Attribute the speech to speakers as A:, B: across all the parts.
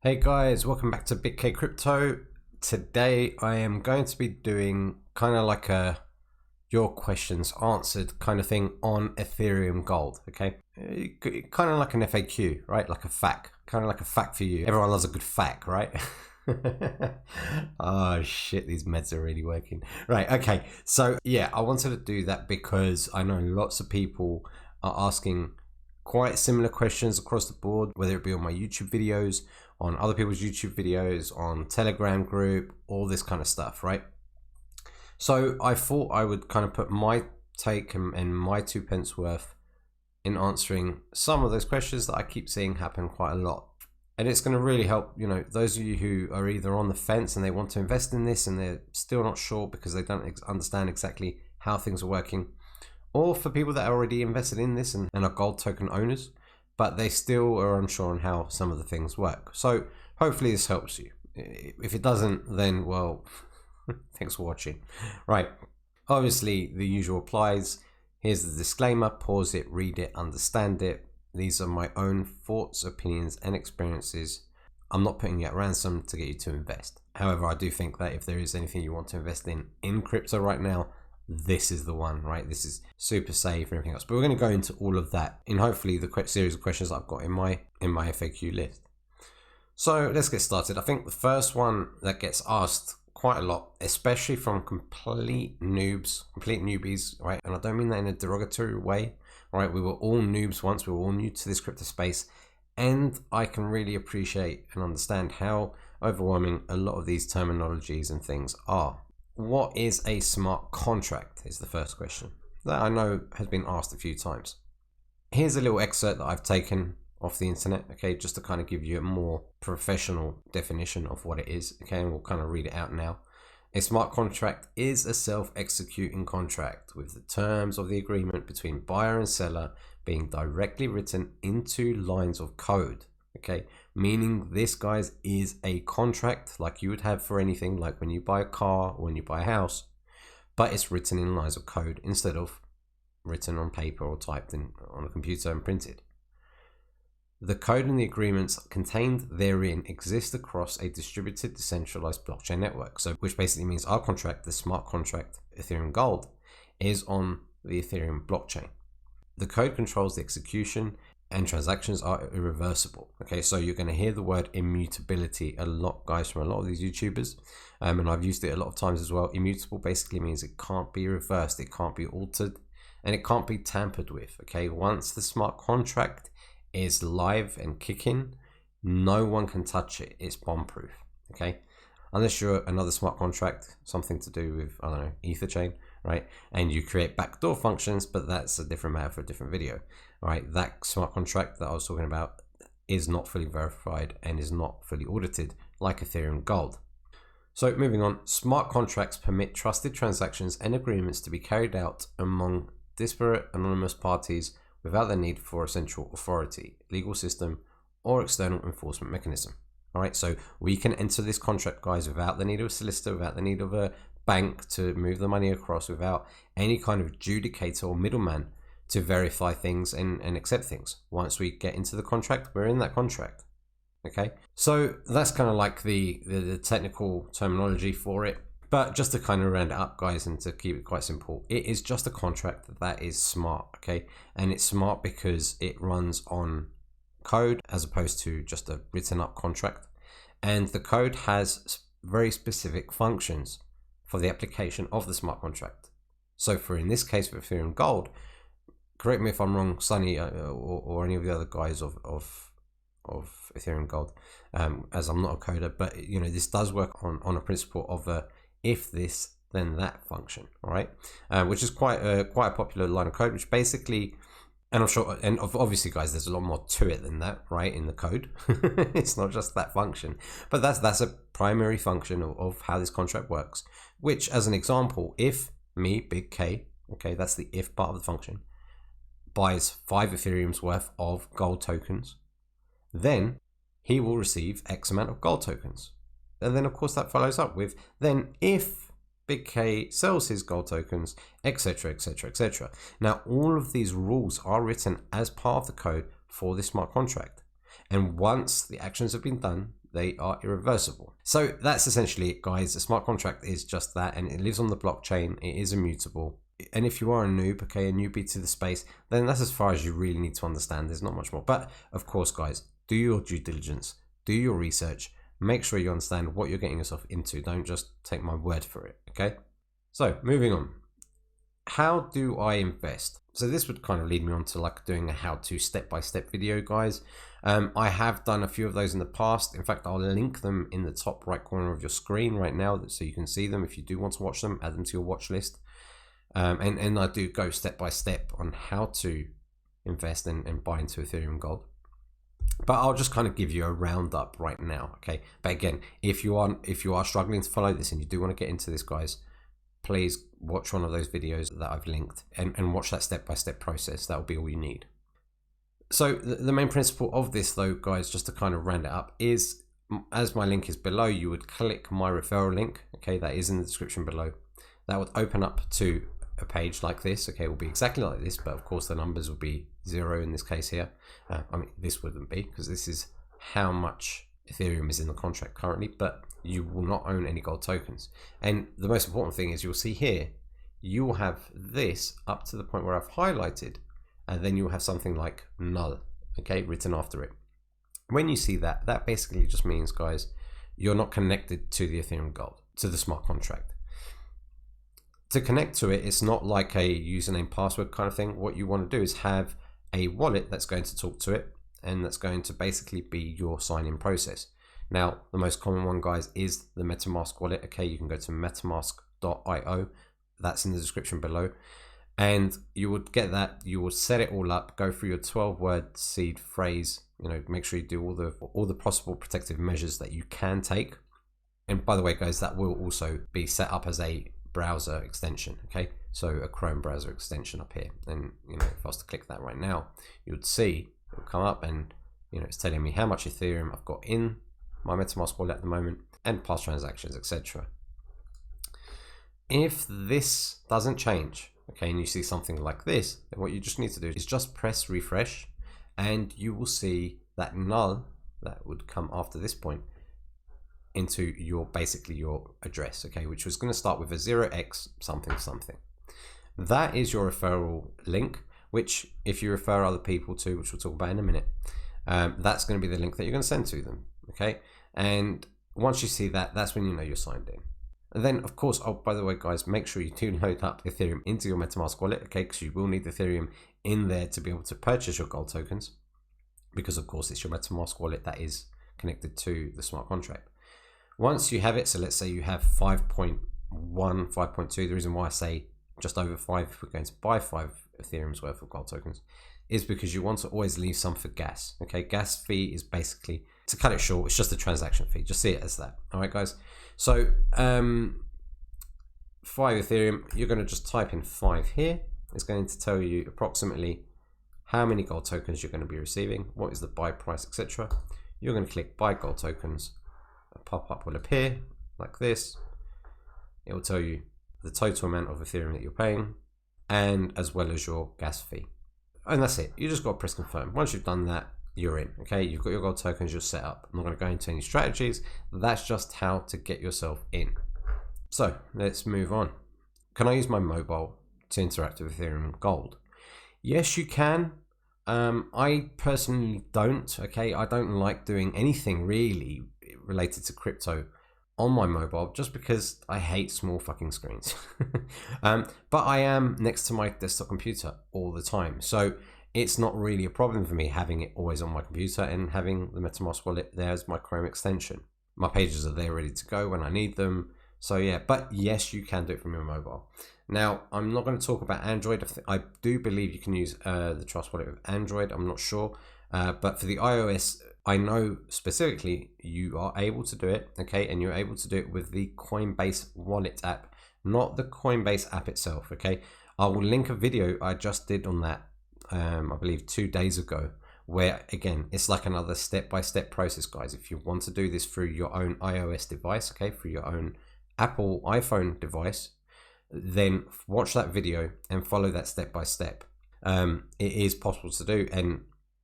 A: Hey guys, welcome back to BigK Crypto. Today I am going to be doing kind of like a your questions answered kind of thing on Ethereum Gold, okay? Kind of like an FAQ, right? Like a fact, kind of like a fact for you. Everyone loves a good fact, right? Oh shit, these meds are really working. Right, okay. So yeah, I wanted to do that because I know lots of people are asking quite similar questions across the board, whether it be on my YouTube videos, on other people's YouTube videos, on Telegram group, all this kind of stuff, right? So I thought I would kind of put my take and my 2 pence worth in answering some of those questions that I keep seeing happen quite a lot. And it's going to really help, you know, those of you who are either on the fence and they want to invest in this and they're still not sure because they don't understand exactly how things are working, or for people that are already invested in this and are gold token owners, but they still are unsure on how some of the things work. So hopefully this helps you. If it doesn't, then well, thanks for watching. Right, obviously the usual applies. Here's the disclaimer: pause it, read it, understand it. These are my own thoughts, opinions, and experiences. I'm not putting you at ransom to get you to invest. However, I do think that if there is anything you want to invest in crypto right now, this is the one, right? This is super safe and everything else. But we're going to go into all of that in hopefully the series of questions I've got in my FAQ list. So let's get started. I think the first one that gets asked quite a lot, especially from complete newbies, right? And I don't mean that in a derogatory way, right? We were all noobs once. We were all new to this crypto space. And I can really appreciate and understand how overwhelming a lot of these terminologies and things are. What is a smart contract is the first question that I know has been asked a few times. Here's a little excerpt that I've taken off the internet, okay, just to kind of give you a more professional definition of what it is, okay, and we'll kind of read it out now. A smart contract is a self-executing contract with the terms of the agreement between buyer and seller being directly written into lines of code. Okay, meaning this, guys, is a contract like you would have for anything, like when you buy a car or when you buy a house, but it's written in lines of code instead of written on paper or typed in on a computer and printed. The code and the agreements contained therein exist across a distributed decentralized blockchain network. So, which basically means our contract, the smart contract Ethereum Gold, is on the Ethereum blockchain. The code controls the execution and transactions are irreversible. Okay, so you're going to hear the word immutability a lot, guys, from a lot of these YouTubers, and I've used it a lot of times as well. Immutable basically means it can't be reversed, it can't be altered, and it can't be tampered with. Okay, once the smart contract is live and kicking, no one can touch it. It's bomb-proof. Okay, unless you're another smart contract, something to do with, I don't know, Ether chain, right? And you create backdoor functions, but that's a different matter for a different video. Right, that smart contract that I was talking about is not fully verified and is not fully audited like Ethereum Gold. So moving on, smart contracts permit trusted transactions and agreements to be carried out among disparate anonymous parties without the need for a central authority, legal system, or external enforcement mechanism. All right, so we can enter this contract, guys, without the need of a solicitor, without the need of a bank to move the money across, without any kind of adjudicator or middleman to verify things and accept things. Once we get into the contract, we're in that contract. Okay, so that's kind of like the technical terminology for it. But just to kind of round it up, guys, and to keep it quite simple, it is just a contract that is smart, okay? And it's smart because it runs on code as opposed to just a written up contract. And the code has very specific functions for the application of the smart contract. So for in this case, for Ethereum Gold, correct me if I'm wrong, Sunny, or any of the other guys of Ethereum Gold, as I'm not a coder, but you know, this does work on a principle of a if this then that function, all right, which is quite a popular line of code, which basically, and I'm sure, and obviously, guys, there's a lot more to it than that, right, in the code. It's not just that function, but that's a primary function of how this contract works. Which, as an example, if me, BigK, okay, that's the if part of the function, buys 5 Ethereum's worth of gold tokens, then he will receive X amount of gold tokens. And then of course that follows up with, then if BigK sells his gold tokens, etc, etc, etc. Now all of these rules are written as part of the code for this smart contract. And once the actions have been done, they are irreversible. So that's essentially it, guys. The smart contract is just that, and it lives on the blockchain. It is immutable. And if you are a noob, okay, a newbie to the space, then that's as far as you really need to understand. There's not much more. But of course, guys, do your due diligence, do your research, make sure you understand what you're getting yourself into. Don't just take my word for it, okay? So moving on. How do I invest? So this would kind of lead me on to like doing a how-to step-by-step video, guys. I have done a few of those in the past. In fact, I'll link them in the top right corner of your screen right now so you can see them. If you do want to watch them, add them to your watch list. And I do go step by step on how to invest and buy into Ethereum Gold. But I'll just kind of give you a roundup right now, okay? But again, if you are struggling to follow this and you do want to get into this, guys, please watch one of those videos that I've linked and watch that step-by-step process. That will be all you need. So the main principle of this, though, guys, just to kind of round it up, is as my link is below, you would click my referral link, okay? That is in the description below. That would open up to a page like this, okay? It will be exactly like this, but of course the numbers will be 0 in this case here. I mean, this wouldn't be, because this is how much Ethereum is in the contract currently, but you will not own any gold tokens. And the most important thing is you'll see here, you will have this up to the point where I've highlighted, and then you'll have something like null, okay, written after it. When you see that, that basically just means, guys, you're not connected to the Ethereum Gold, to the smart contract. To connect to it, it's not like a username password kind of thing. What you want to do is have a wallet that's going to talk to it, and that's going to basically be your sign-in process. Now, the most common one, guys, is the MetaMask wallet. Okay, you can go to metamask.io. That's in the description below. And you would get that, you will set it all up, go through your 12-word seed phrase, you know, make sure you do all the possible protective measures that you can take. And by the way, guys, that will also be set up as a browser extension, okay? So a Chrome browser extension up here. And, you know, if I was to click that right now, you would see it will come up and, you know, it's telling me how much Ethereum I've got in my MetaMask wallet at the moment and past transactions, etc. If this doesn't change, okay, and you see something like this, then what you just need to do is just press refresh, and you will see that null that would come after this point into your basically your address, okay, which was going to start with a 0x something something. That is your referral link, which if you refer other people to, which we'll talk about in a minute, that's going to be the link that you're going to send to them, okay? And once you see that, that's when you know you're signed in. And then, of course, oh, by the way, guys, make sure you do load up Ethereum into your MetaMask wallet, okay, because you will need Ethereum in there to be able to purchase your gold tokens, because, of course, it's your MetaMask wallet that is connected to the smart contract. Once you have it, so let's say you have 5.1, 5.2, the reason why I say just over 5 if we're going to buy 5 Ethereum's worth of gold tokens is because you want to always leave some for gas, okay? Gas fee is basically, to cut it short, it's just a transaction fee. Just see it as that, all right, guys? So 5 Ethereum, you're going to just type in 5 here. It's going to tell you approximately how many gold tokens you're going to be receiving, what is the buy price, etc. You're going to click buy gold tokens. A pop-up will appear like this. It will tell you the total amount of Ethereum that you're paying, and as well as your gas fee. And that's it. You just got to press confirm. Once you've done that, you're in, okay? You've got your gold tokens, you're set up. I'm not going to go into any strategies. That's just how to get yourself in. So let's move on. Can I use my mobile to interact with Ethereum Gold? Yes, you can. I personally don't, okay? I don't like doing anything really related to crypto on my mobile just because I hate small fucking screens. But I am next to my desktop computer all the time. So it's not really a problem for me having it always on my computer and having the MetaMask wallet there as my Chrome extension. My pages are there ready to go when I need them. So yeah, but yes, you can do it from your mobile. Now, I'm not going to talk about Android. I do believe you can use the Trust Wallet with Android. I'm not sure. But for the iOS, I know specifically you are able to do it, okay? And you're able to do it with the Coinbase wallet app, not the Coinbase app itself, okay? I will link a video I just did on that, I believe 2 days ago, where again, it's like another step-by-step process, guys. If you want to do this through your own iOS device, okay, through your own Apple iPhone device, then watch that video and follow that step-by-step. It is possible to do, and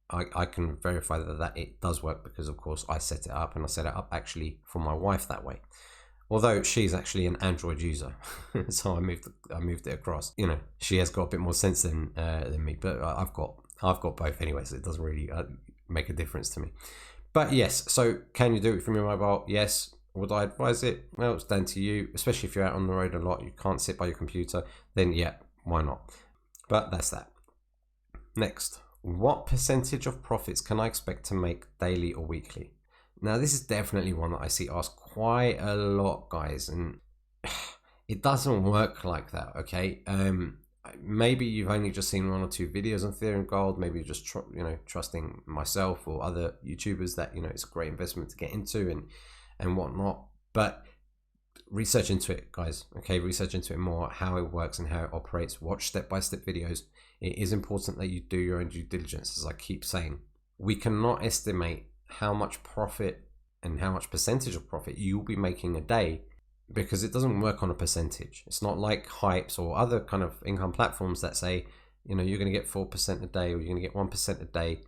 A: I can verify that it does work because, of course, I set it up, and I set it up actually for my wife that way. Although she's actually an Android user, so I moved it across. You know, she has got a bit more sense than me, but I've got both anyway, so it doesn't really make a difference to me. But yes, so can you do it from your mobile? Yes. Would I advise it? Well, it's down to you, especially if you're out on the road a lot, you can't sit by your computer, then yeah, why not? But that's that. Next, what percentage of profits can I expect to make daily or weekly? Now, this is definitely one that I see asked quite a lot, guys, and it doesn't work like that, okay? Maybe you've only just seen 1 or 2 videos on Ethereum Gold. Maybe you're just trusting myself or other YouTubers that it's a great investment to get into and whatnot. But research into it, guys. Okay, research into it more, how it works and how it operates. Watch step-by-step videos. It is important that you do your own due diligence, as I keep saying. We cannot estimate how much profit and how much percentage of profit you'll be making a day, because it doesn't work on a percentage. It's not like Hypes or other kind of income platforms that say, you're going to get 4% a day or you're going to get 1% a day.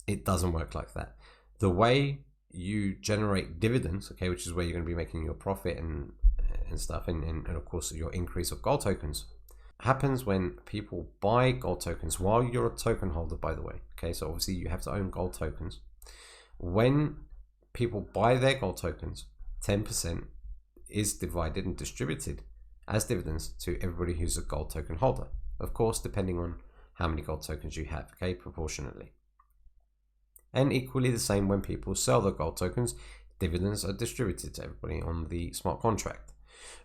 A: It doesn't work like that. The way you generate dividends, okay, which is where you're going to be making your profit and stuff, and of course your increase of gold tokens, happens when people buy gold tokens while you're a token holder, by the way. Okay, so obviously you have to own gold tokens. When people buy their gold tokens, 10% is divided and distributed as dividends to everybody who's a gold token holder. Of course, depending on how many gold tokens you have, okay, proportionately. And equally the same when people sell their gold tokens, dividends are distributed to everybody on the smart contract.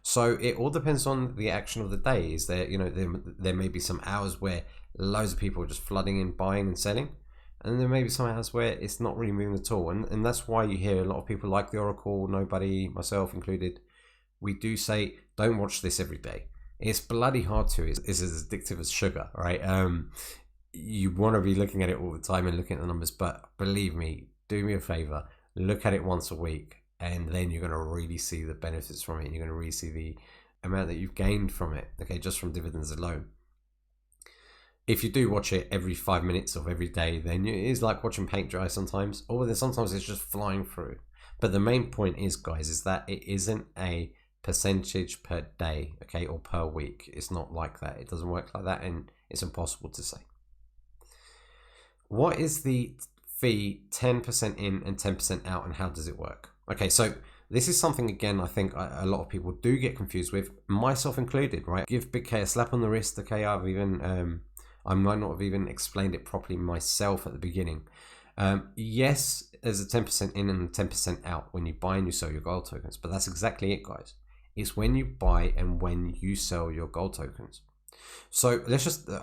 A: So it all depends on the action of the day. Is there, there may be some hours where loads of people are just flooding in, buying and selling. And there may be some hours where it's not really moving at all. And that's why you hear a lot of people like the Oracle, nobody, myself included, we do say, don't watch this every day. It's bloody hard to. It's as addictive as sugar, right? You want to be looking at it all the time and looking at the numbers, but believe me, do me a favor, look at it once a week, and then you're going to really see the benefits from it. You're going to really see the amount that you've gained from it, okay, just from dividends alone. If you do watch it every 5 minutes of every day, then it is like watching paint dry sometimes, or then sometimes it's just flying through. But the main point is, guys, is that it isn't a percentage per day, okay, or per week. It's not like that. It doesn't work like that, and it's impossible to say. What is the fee 10% in and 10% out, and how does it work? Okay, so this is something, again, I think a lot of people do get confused with, myself included, right? Give BigK a slap on the wrist, okay? I might not have even explained it properly myself at the beginning. Yes, there's a 10% in and 10% out when you buy and you sell your gold tokens, but that's exactly it, guys. It's when you buy and when you sell your gold tokens. So I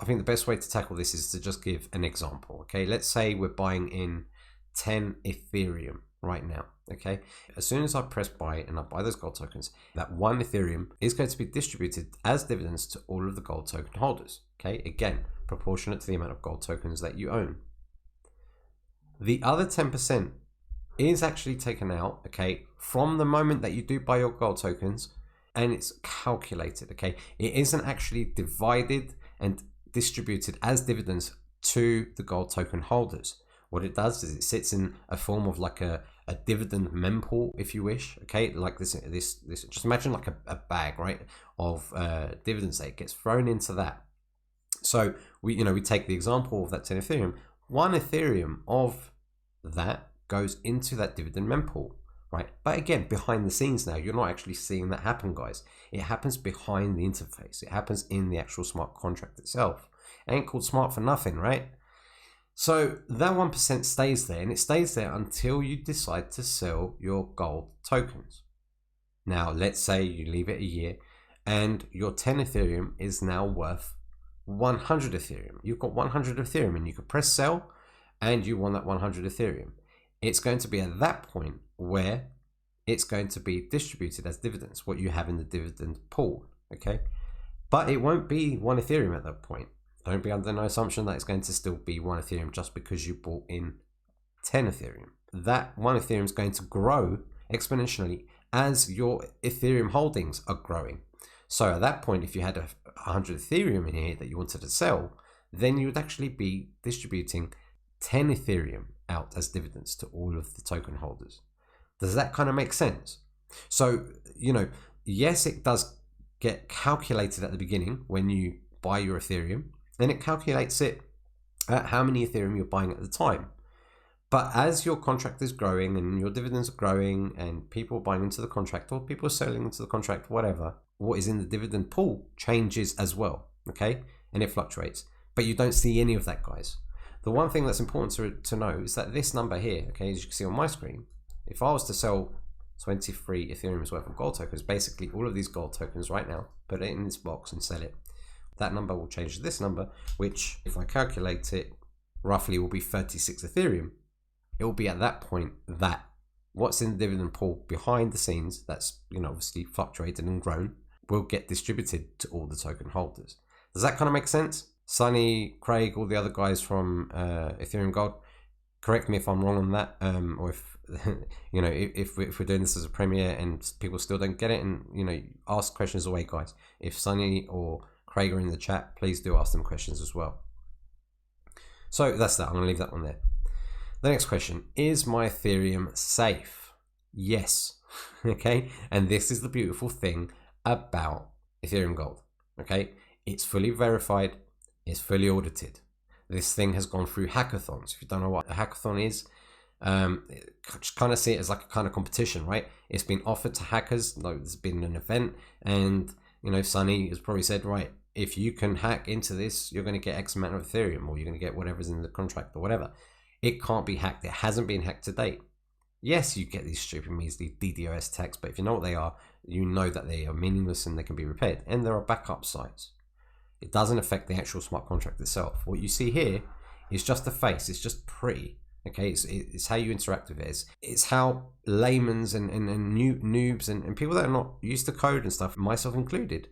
A: think the best way to tackle this is to just give an example, okay? Let's say we're buying in 10 Ethereum right now, okay? As soon as I press buy and I buy those gold tokens, that 1 Ethereum is going to be distributed as dividends to all of the gold token holders, okay? Again, proportionate to the amount of gold tokens that you own. The other 10% is actually taken out, okay, from the moment that you do buy your gold tokens, and it's calculated, okay? It isn't actually divided and distributed as dividends to the gold token holders. What it does is it sits in a form of like a dividend mempool, if you wish, okay? Like this just imagine like a bag, right, of dividends that gets thrown into that. So we take the example of that 10 Ethereum. 1 Ethereum of that goes into that dividend mempool, right? But again, behind the scenes now, you're not actually seeing that happen, guys. It happens behind the interface. It happens in the actual smart contract itself. It ain't called smart for nothing, right? So that 1% stays there, and it stays there until you decide to sell your gold tokens. Now, let's say you leave it a year and your 10 Ethereum is now worth 100 Ethereum. You've got 100 Ethereum and you can press sell and you want that 100 Ethereum. It's going to be at that point where it's going to be distributed as dividends, what you have in the dividend pool, okay? But it won't be 1 Ethereum at that point. Don't be under no assumption that it's going to still be 1 Ethereum just because you bought in 10 Ethereum. That 1 Ethereum is going to grow exponentially as your Ethereum holdings are growing. So at that point, if you had 100 Ethereum in here that you wanted to sell, then you would actually be distributing 10 Ethereum out as dividends to all of the token holders. Does that kind of make sense? So, yes, it does get calculated at the beginning when you buy your Ethereum, and it calculates it at how many Ethereum you're buying at the time. But as your contract is growing and your dividends are growing and people are buying into the contract or people are selling into the contract, whatever, what is in the dividend pool changes as well, okay? And it fluctuates. But you don't see any of that, guys. The one thing that's important to know is that this number here, okay, as you can see on my screen, if I was to sell 23 Ethereum's worth of gold tokens, basically all of these gold tokens right now, put it in this box and sell it, that number will change to this number, which if I calculate it, roughly will be 36 Ethereum. It will be at that point that what's in the dividend pool behind the scenes, that's obviously fluctuated and grown, will get distributed to all the token holders. Does that kind of make sense? Sonny, Craig, all the other guys from Ethereum Gold, correct me if I'm wrong on that, or if if we're doing this as a premiere and people still don't get it, and ask questions away, guys. If Sonny or Craig are in the chat, please do ask them questions as well. So that's that. I'm gonna leave that one there. The next question, is my Ethereum safe? Yes. Okay. And this is the beautiful thing about Ethereum Gold. Okay. It's fully verified. It's fully audited. This thing has gone through hackathons. If you don't know what a hackathon is, just kind of see it as like a kind of competition, right? It's been offered to hackers. There's been an event, and Sonny has probably said, right, if you can hack into this, you're going to get X amount of Ethereum, or you're going to get whatever's in the contract or whatever. It can't be hacked. It hasn't been hacked to date. Yes, you get these stupid measly DDoS attacks, but if you know what they are, you know that they are meaningless and they can be repaired. And there are backup sites. It doesn't affect the actual smart contract itself. What you see here is just a face. It's just pretty. Okay, it's how you interact with it. It's how layman's and noobs and people that are not used to code and stuff, myself included,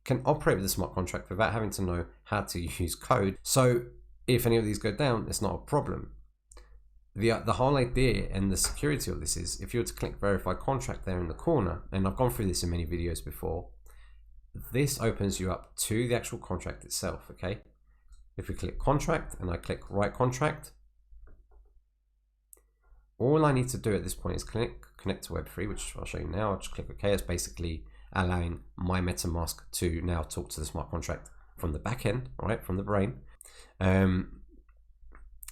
A: can operate with the smart contract without having to know how to use code. So if any of these go down, it's not a problem. The whole idea and the security of this is, if you were to click verify contract there in the corner, and I've gone through this in many videos before, this opens you up to the actual contract itself, okay? If we click contract and I click write contract, all I need to do at this point is connect to Web3, which I'll show you now. I'll just click OK. It's basically allowing my MetaMask to now talk to the smart contract from the back end, all right, from the brain. And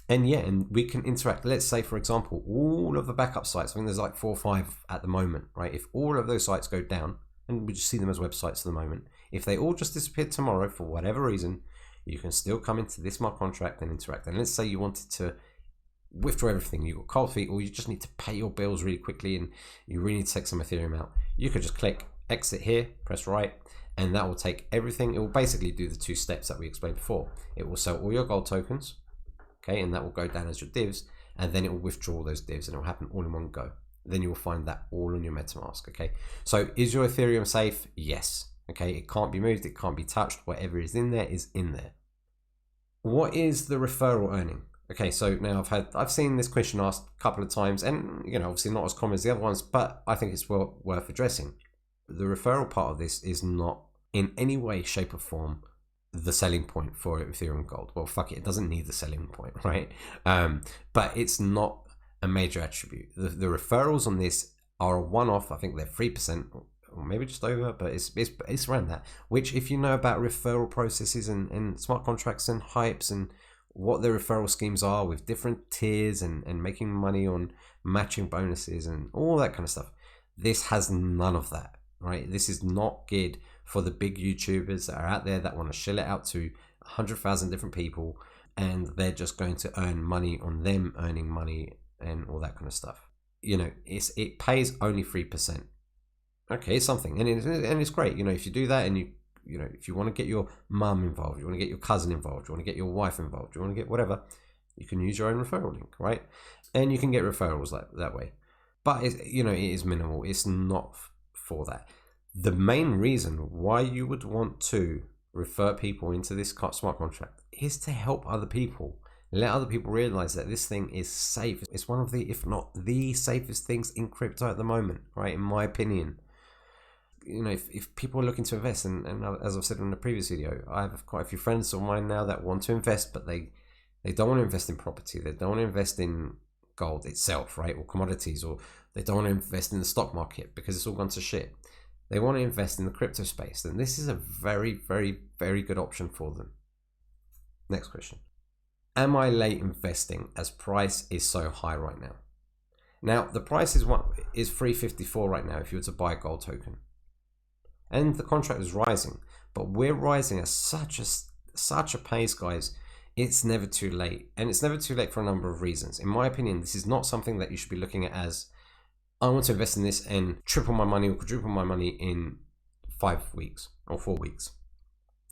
A: we can interact. Let's say, for example, all of the backup sites, I think there's like 4 or 5 at the moment, right? If all of those sites go down, and we just see them as websites at the moment, if they all just disappeared tomorrow for whatever reason, you can still come into this smart contract and interact. And let's say you wanted to withdraw everything, you've got cold feet, or you just need to pay your bills really quickly and you really need to take some Ethereum out, you could just click exit here, press right, and that will take everything. It will basically do the 2 steps that we explained before. It will sell all your gold tokens, okay, and that will go down as your divs, and then it will withdraw those divs, and it will happen all in one go. Then you will find that all on your MetaMask, okay? So is your Ethereum safe? Yes, okay? It can't be moved, it can't be touched. Whatever is in there is in there. What is the referral earning? Okay, so now I've seen this question asked a couple of times, and obviously not as common as the other ones, but I think it's worth addressing. The referral part of this is not in any way, shape, or form the selling point for Ethereum Gold. Well, fuck it, it doesn't need the selling point, right? But it's not a major attribute. The referrals on this are a one-off. I think they're 3%, or maybe just over, but it's around that. Which, if you know about referral processes and smart contracts and hypes and what the referral schemes are with different tiers and making money on matching bonuses and all that kind of stuff, this has none of that, right? This is not geared for the big YouTubers that are out there that want to shell it out to 100,000 different people, and they're just going to earn money on them earning money and all that kind of stuff. It pays only 3%. Okay, it's something, and it's great. If you do that, and if you want to get your mum involved, you want to get your cousin involved, you want to get your wife involved, you want to get whatever, you can use your own referral link, right? And you can get referrals that way. But it is minimal. It's not for that. The main reason why you would want to refer people into this smart contract is to help other people. Let other people realize that this thing is safe. It's one of the, if not the safest things in crypto at the moment, right? In my opinion. If people are looking to invest, and as I've said in the previous video, I have quite a few friends of mine now that want to invest, but they They don't want to invest in property. They don't want to invest in gold itself, right? Or commodities, or they don't want to invest in the stock market because it's all gone to shit. They want to invest in the crypto space. And this is a very, very, very good option for them. Next question. Am I late investing as price is so high right now? Now, the price is 354 right now if you were to buy a gold token. And the contract is rising, but we're rising at such a pace, guys. It's never too late. And it's never too late for a number of reasons. In my opinion, this is not something that you should be looking at as, I want to invest in this and triple my money or quadruple my money in 5 weeks or 4 weeks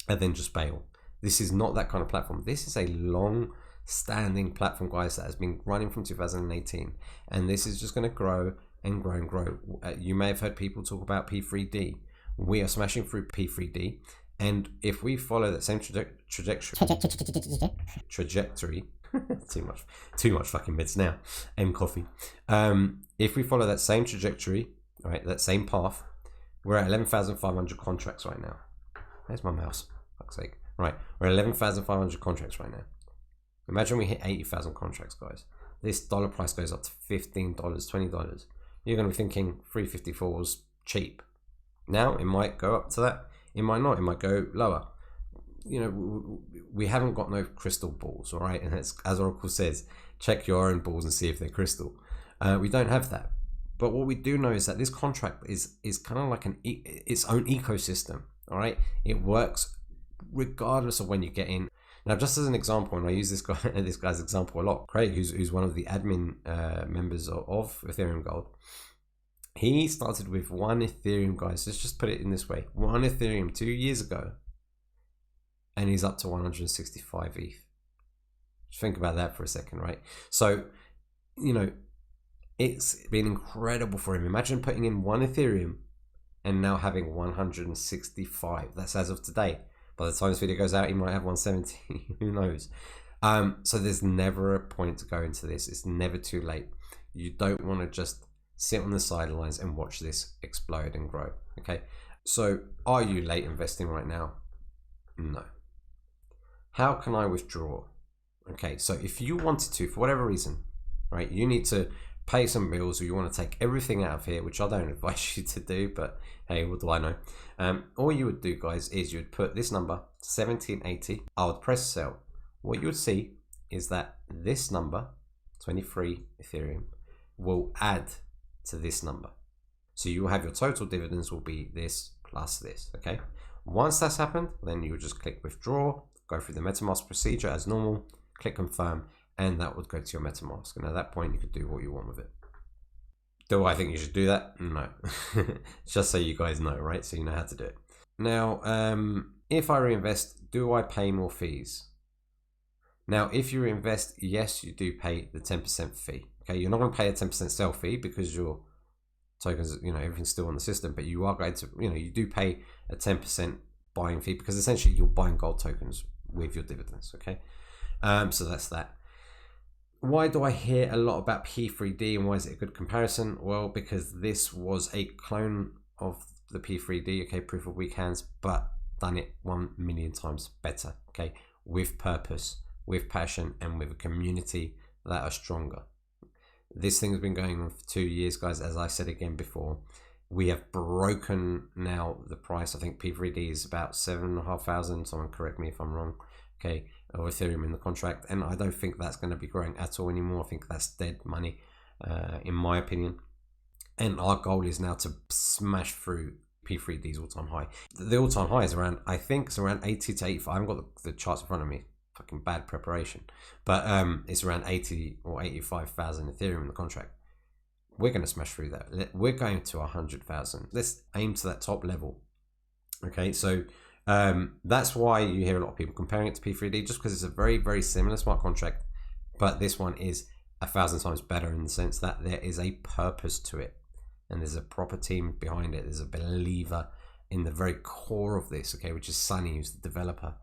A: and then just bail. This is not that kind of platform. This is a long-standing platform, guys, that has been running from 2018. And this is just going to grow and grow and grow. You may have heard people talk about P3D. We are smashing through P3D. And if we follow that same trajectory, too much fucking mids now, and coffee. If we follow that same trajectory, right, that same path, we're at 11,500 contracts right now. There's my mouse, fuck's sake. Right, we're at 11,500 contracts right now. Imagine we hit 80,000 contracts, guys. This dollar price goes up to $15, $20. You're going to be thinking 354 was cheap. Now it might go up to that. It might not. It might go lower. You know, we haven't got no crystal balls, all right? And it's, as Oracle says, check your own balls and see if they're crystal. We don't have that. But what we do know is that this contract is kind of like its own ecosystem, all right? It works regardless of when you get in. Now, just as an example, and I use this guy's example a lot, Craig, who's one of the admin members of Ethereum Gold, he started with 1 Ethereum, guys. Let's just put it in this way. 1 Ethereum 2 years ago, and he's up to 165 ETH. Just think about that for a second, right? So, you know, it's been incredible for him. Imagine putting in 1 Ethereum and now having 165. That's as of today. By the time this video goes out, he might have 170. Who knows? So there's never a point to go into this. It's never too late. You don't want to just sit on the sidelines and watch this explode and grow. Okay. So are you late investing right now? No. How can I withdraw? Okay. So if you wanted to, for whatever reason, right, you need to pay some bills or you want to take everything out of here, which I don't advise you to do, but hey, what do I know? All you would do, guys, is you would put this number 1780. I would press sell. What you would see is that this number, 23 Ethereum, will add to this number. So you will have your total dividends will be this plus this. Okay. Once that's happened, then you would just click withdraw, go through the MetaMask procedure as normal, click confirm, and that would go to your MetaMask. And at that point, you could do what you want with it. Do I think you should do that? No. Just so you guys know, right? So you know how to do it. Now, if I reinvest, do I pay more fees? Now, if you reinvest, yes, you do pay the 10% fee. Okay, you're not going to pay a 10% sell fee because your tokens, you know, everything's still on the system, but you are going to, you know, you do pay a 10% buying fee because essentially you're buying gold tokens with your dividends. Okay, so that's that. Why do I hear a lot about P3D and why is it a good comparison? Well, because this was a clone of the P3D, okay, proof of weak hands, but done it 1 million times better, okay, with purpose, with passion, and with a community that are stronger. This thing has been going on for 2 years, guys. As I said again before, we have broken now the price. I think P3D is about 7,500. Someone correct me if I'm wrong. Okay, of Ethereum in the contract, and I don't think that's going to be growing at all anymore. I think that's dead money, in my opinion. And our goal is now to smash through P3D's all-time high. The all-time high is around, I think it's around 80 to 85. I haven't got the charts in front of me. Fucking bad preparation, but it's around 80 or 85,000 Ethereum in the contract. We're going to smash through that. We're going to 100,000. Let's aim to that top level. Okay, so that's why you hear a lot of people comparing it to P3D, just because it's a very, very similar smart contract, but this one is 1,000 times better in the sense that there is a purpose to it and there's a proper team behind it. There's a believer in the very core of this, okay, which is Sunny, who's the developer.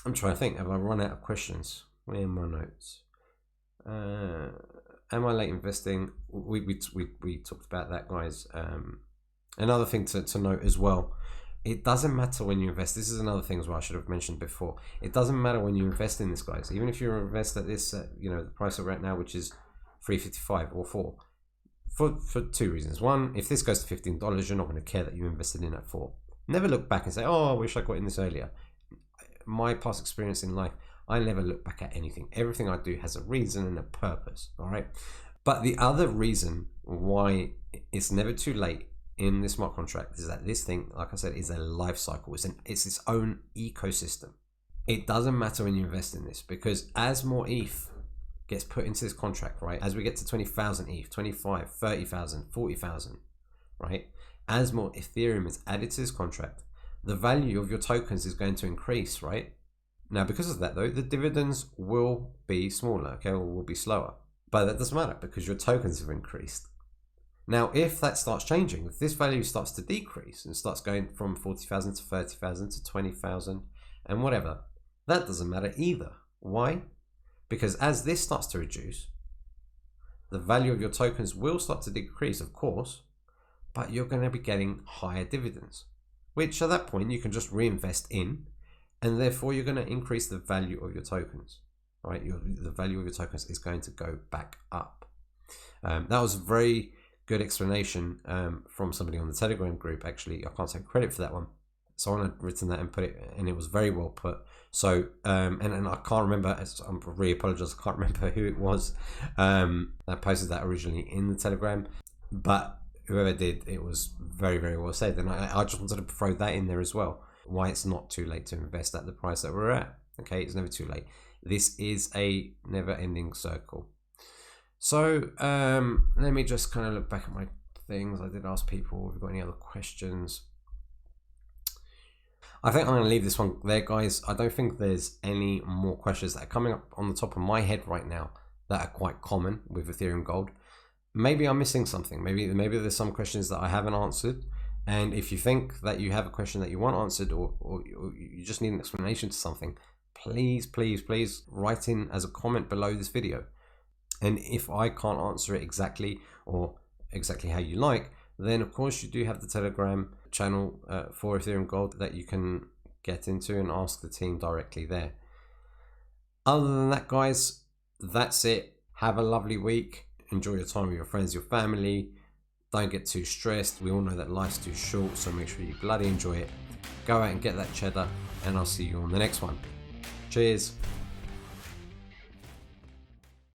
A: I'm trying to think, have I run out of questions? Where are my notes? Am I late investing? We talked about that, guys. Another thing to note as well, It doesn't matter when you invest. This is another thing as well I should have mentioned before. It doesn't matter when you invest in this, guys. Even if you invest at this, the price of right now, which is 3.55 or 4, for two reasons. One, if this goes to $15, you're not going to care that you invested in at 4. Never look back and say, oh, I wish I got in this earlier. My past experience in life, I never look back at anything. Everything I do has a reason and a purpose, all right? But the other reason why it's never too late in this smart contract is that this thing, like I said, is a life cycle. It's its own ecosystem. It doesn't matter when you invest in this, because as more ETH gets put into this contract, right, as we get to 20,000 ETH, 25, 30,000, 40,000, right, as more Ethereum is added to this contract, the value of your tokens is going to increase, right? Now, because of that, though, the dividends will be smaller, okay, or will be slower. But that doesn't matter because your tokens have increased. Now, if that starts changing, if this value starts to decrease and starts going from 40,000 to 30,000 to 20,000 and whatever, that doesn't matter either. Why? Because as this starts to reduce, the value of your tokens will start to decrease, of course, but you're going to be getting higher dividends, which at that point you can just reinvest in, and therefore you're going to increase the value of your tokens, right? The value of your tokens is going to go back up. That was a very good explanation from somebody on the Telegram group. Actually, I can't take credit for that one. Someone had written that and put it, and it was very well put. So, and I can't remember, I really apologize, I can't remember who it was that posted that originally in the Telegram, but whoever did, it was very, very well said. And I just wanted to throw that in there as well. Why it's not too late to invest at the price that we're at. Okay, it's never too late. This is a never-ending circle. So let me just kind of look back at my things. I did ask people if we've got any other questions. I think I'm going to leave this one there, guys. I don't think there's any more questions that are coming up on the top of my head right now that are quite common with Ethereum Gold. Maybe I'm missing something. Maybe there's some questions that I haven't answered. And if you think that you have a question that you want answered, or you just need an explanation to something, please write in as a comment below this video. And if I can't answer it exactly or exactly how you like, then of course you do have the Telegram channel for Ethereum Gold that you can get into and ask the team directly there. Other than that, guys, that's it. Have a lovely week. Enjoy your time with your friends, your family. Don't get too stressed. We all know that life's too short, so make sure you bloody enjoy it. Go out and get that cheddar, and I'll see you on the next one. Cheers.